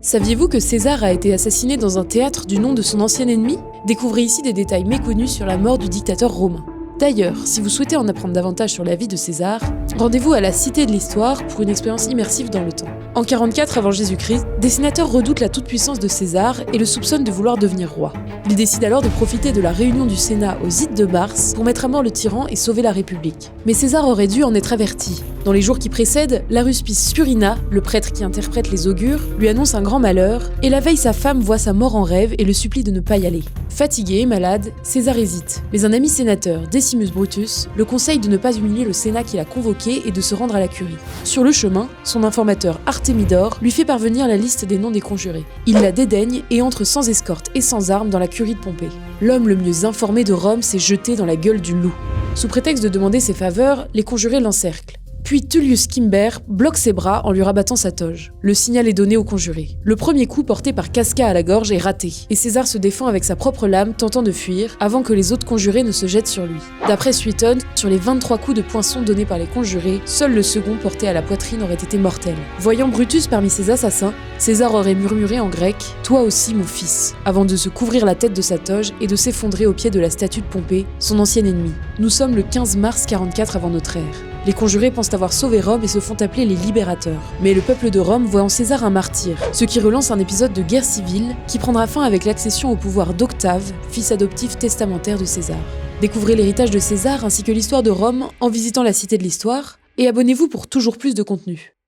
Saviez-vous que César a été assassiné dans un théâtre du nom de son ancien ennemi? Découvrez ici des détails méconnus sur la mort du dictateur romain. D'ailleurs, si vous souhaitez en apprendre davantage sur la vie de César, rendez-vous à la Cité de l'Histoire pour une expérience immersive dans le temps. En 44 avant Jésus-Christ, des sénateurs redoutent la toute-puissance de César et le soupçonnent de vouloir devenir roi. Ils décident alors de profiter de la réunion du Sénat aux Ides de Mars pour mettre à mort le tyran et sauver la République. Mais César aurait dû en être averti. Dans les jours qui précèdent, l'Aruspice Spurina, le prêtre qui interprète les augures, lui annonce un grand malheur, et la veille sa femme voit sa mort en rêve et le supplie de ne pas y aller. Fatigué et malade, César hésite, mais un ami sénateur, Decimus Brutus, le conseille de ne pas humilier le Sénat qui l'a convoqué et de se rendre à la curie. Sur le chemin, son informateur Artémidore lui fait parvenir la liste des noms des conjurés. Il la dédaigne et entre sans escorte et sans armes dans la curie de Pompée. L'homme le mieux informé de Rome s'est jeté dans la gueule du loup. Sous prétexte de demander ses faveurs, les conjurés l'encerclent. Puis Tullius Cimber bloque ses bras en lui rabattant sa toge. Le signal est donné aux conjurés. Le premier coup porté par Casca à la gorge est raté, et César se défend avec sa propre lame tentant de fuir avant que les autres conjurés ne se jettent sur lui. D'après Suétone, sur les 23 coups de poinçon donnés par les conjurés, seul le second porté à la poitrine aurait été mortel. Voyant Brutus parmi ses assassins, César aurait murmuré en grec « Toi aussi mon fils », avant de se couvrir la tête de sa toge et de s'effondrer au pied de la statue de Pompée, son ancien ennemi. Nous sommes le 15 mars 44 avant notre ère. Les conjurés pensent avoir sauvé Rome et se font appeler les libérateurs. Mais le peuple de Rome voit en César un martyr, ce qui relance un épisode de guerre civile qui prendra fin avec l'accession au pouvoir d'Octave, fils adoptif testamentaire de César. Découvrez l'héritage de César ainsi que l'histoire de Rome en visitant la Cité de l'Histoire et abonnez-vous pour toujours plus de contenu.